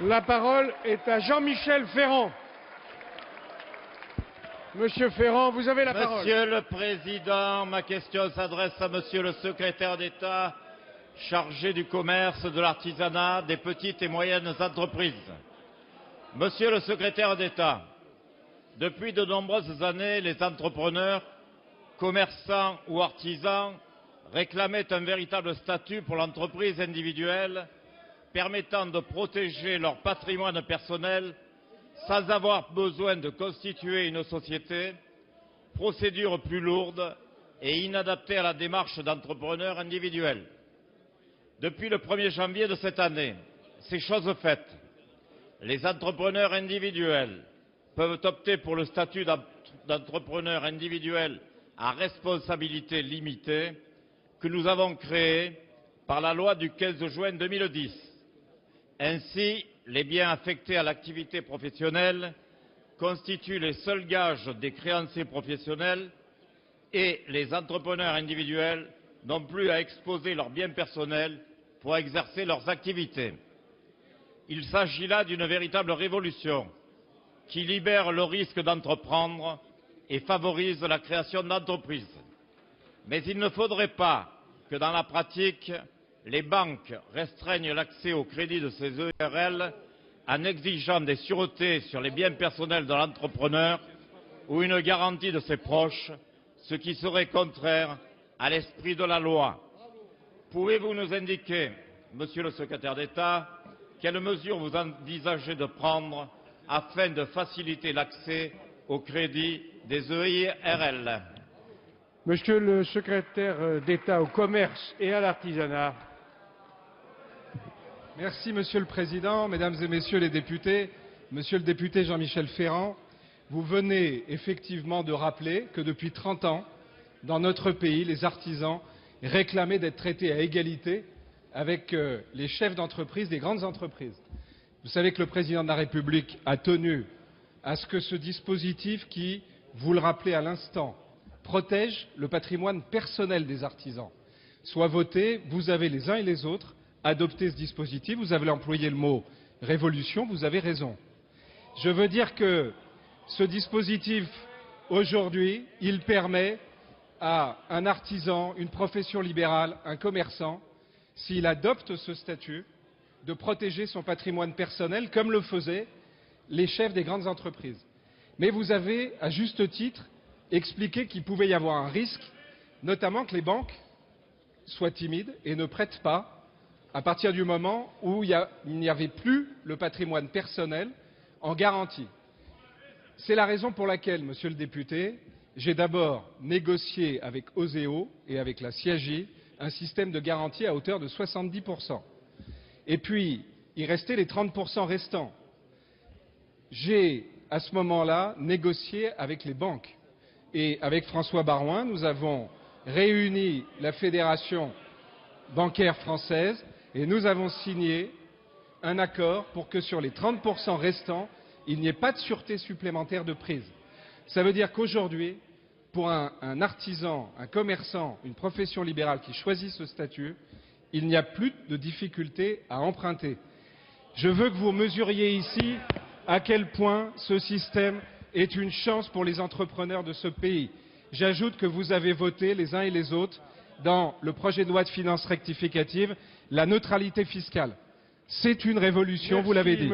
La parole est à Jean-Michel Ferrand. Monsieur Ferrand, vous avez la parole. Monsieur le Président, ma question s'adresse à Monsieur le Secrétaire d'État chargé du commerce, de l'artisanat, des petites et moyennes entreprises. Monsieur le Secrétaire d'État, depuis de nombreuses années, les entrepreneurs, commerçants ou artisans réclamaient un véritable statut pour l'entreprise individuelle permettant de protéger leur patrimoine personnel sans avoir besoin de constituer une société, procédure plus lourde et inadaptée à la démarche d'entrepreneurs individuels. Depuis le 1er janvier de cette année, c'est chose faite. Les entrepreneurs individuels peuvent opter pour le statut d'entrepreneur individuel à responsabilité limitée que nous avons créé par la loi du 15 juin 2010. Ainsi, les biens affectés à l'activité professionnelle constituent les seuls gages des créanciers professionnels et les entrepreneurs individuels n'ont plus à exposer leurs biens personnels pour exercer leurs activités. Il s'agit là d'une véritable révolution qui libère le risque d'entreprendre et favorise la création d'entreprises. Mais il ne faudrait pas que dans la pratique, les banques restreignent l'accès au crédit de ces ERL en exigeant des sûretés sur les biens personnels de l'entrepreneur ou une garantie de ses proches, ce qui serait contraire à l'esprit de la loi. Pouvez-vous nous indiquer, Monsieur le Secrétaire d'État, quelles mesures vous envisagez de prendre afin de faciliter l'accès au crédit des EIRL? Monsieur le Secrétaire d'État au commerce et à l'artisanat. Merci Monsieur le Président, Mesdames et Messieurs les députés. Monsieur le député Jean-Michel Ferrand, vous venez effectivement de rappeler que depuis 30 ans, dans notre pays, les artisans réclamaient d'être traités à égalité avec les chefs d'entreprise des grandes entreprises. Vous savez que le Président de la République a tenu à ce que ce dispositif qui, vous le rappelez à l'instant, protège le patrimoine personnel des artisans soit voté. Vous avez les uns et les autres adopté ce dispositif. Vous avez employé le mot révolution, vous avez raison. Je veux dire que ce dispositif, aujourd'hui, il permet à un artisan, une profession libérale, un commerçant, s'il adopte ce statut, de protéger son patrimoine personnel comme le faisaient les chefs des grandes entreprises. Mais vous avez, à juste titre, expliqué qu'il pouvait y avoir un risque, notamment que les banques soient timides et ne prêtent pas à partir du moment où il n'y avait plus le patrimoine personnel en garantie. C'est la raison pour laquelle, monsieur le député, j'ai d'abord négocié avec Oseo et avec la CIAGI un système de garantie à hauteur de 70%. Et puis, il restait les 30% restants. J'ai, à ce moment-là, négocié avec les banques. Et avec François Baroin, nous avons réuni la Fédération bancaire française et nous avons signé un accord pour que sur les 30% restants, il n'y ait pas de sûreté supplémentaire de prise. Ça veut dire qu'aujourd'hui, pour un artisan, un commerçant, une profession libérale qui choisit ce statut, il n'y a plus de difficulté à emprunter. Je veux que vous mesuriez ici à quel point ce système est une chance pour les entrepreneurs de ce pays. J'ajoute que vous avez voté, les uns et les autres, dans le projet de loi de finances rectificative, la neutralité fiscale. C'est une révolution, vous l'avez dit.